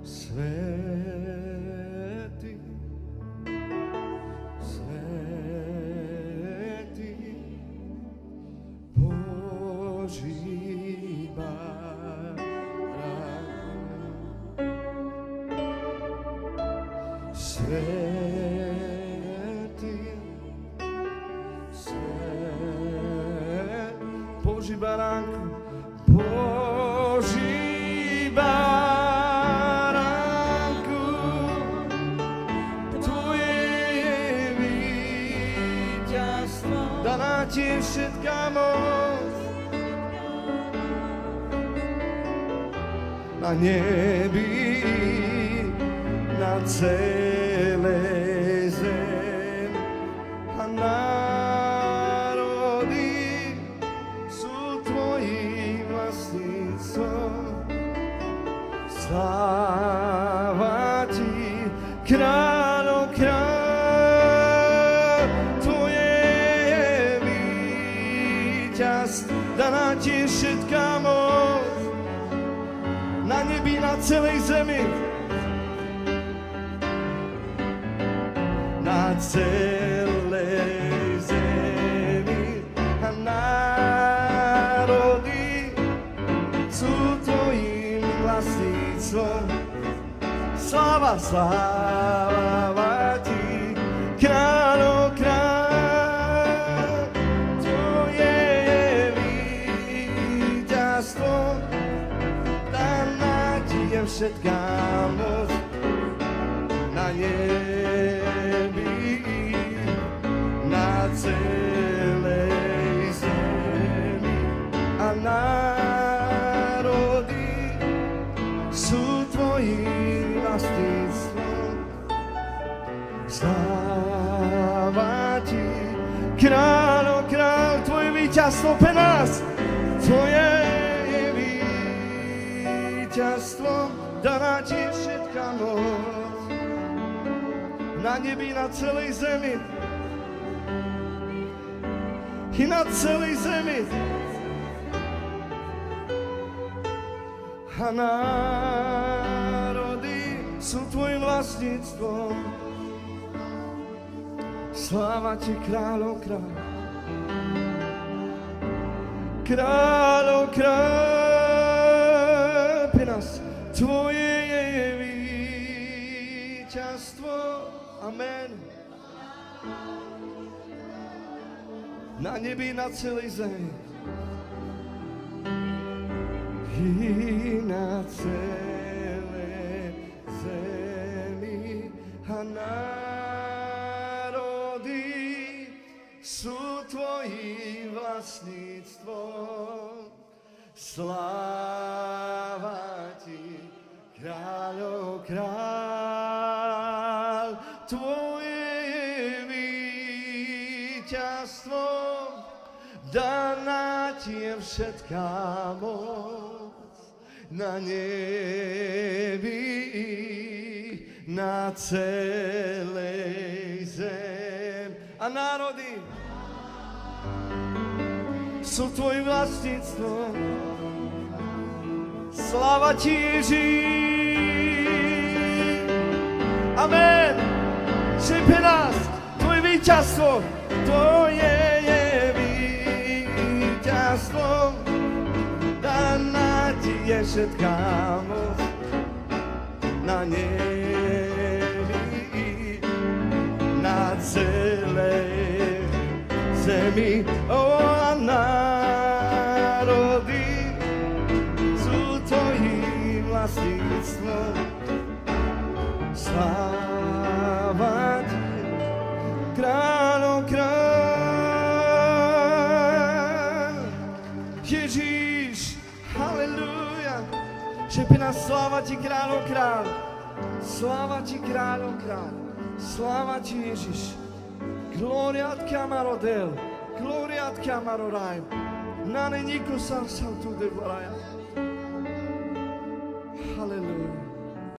Svätý, svätý, Boží baránok. Svätý, svätý, Boží baránku, Boží baránku, Tvoje je víťazstvo, daná Ti je všetká moc. Na nebi, na celej zem a národy sú Tvojím vlastníctvom. Sláva Ti, kráľov kráľ, Tvoje je víťazstvo, daná Ti je všetká moc. Na nebi, na celej zemi, na celej zemi a národy sú Tvojím vlastníctvom. Sláva, sláva Ti, kráľov kráľ, Tvoje je víťazstvo, daná Ti je všetká moc. Na nebi, na celej zemi a národy sú Tvojím vlastníctvom. Sláva Ti, kráľov kráľ, Tvoje víťazstvo pre nás, Tvoje je víťazstvo, daná Ti je všetká moc. Na nebi, na celej zemi i na celej zemi a národy sú Tvojim vlastníctvom. Sláva Ti, kráľov kráľ, kráľov kráľ, pre nás Tvoje je víťazstvo. Amen. Na nebi, na celej zemi i na celej zemi a národy sú Tvojím vlastníctvom. Sláva Ti, kráľov kráľ, Tvoje je víťazstvo, daná Ti je všetká moc. Na nebi, na celej zem a národy sú Tvojim vlastníctvom. Sláva Ti, Ježíš. Amen. Že pre nás Tvoje víťazstvo, Tvoje je víťazstvo, daná Ti je všetká moc. Na nebi, na celej zemi, a národy sú Tvojím vlastníctvom. Sláva Ti, kráľov kráľ, Ježíš, halleluja. Že pre nás sláva Ti, kráľov kráľ, sláva Ti, kráľov kráľ, sláva Ti, Ježíš. Gloria ad chiamaro Del, gloria ad chiamaro Rai, nane nico san tu de voraya.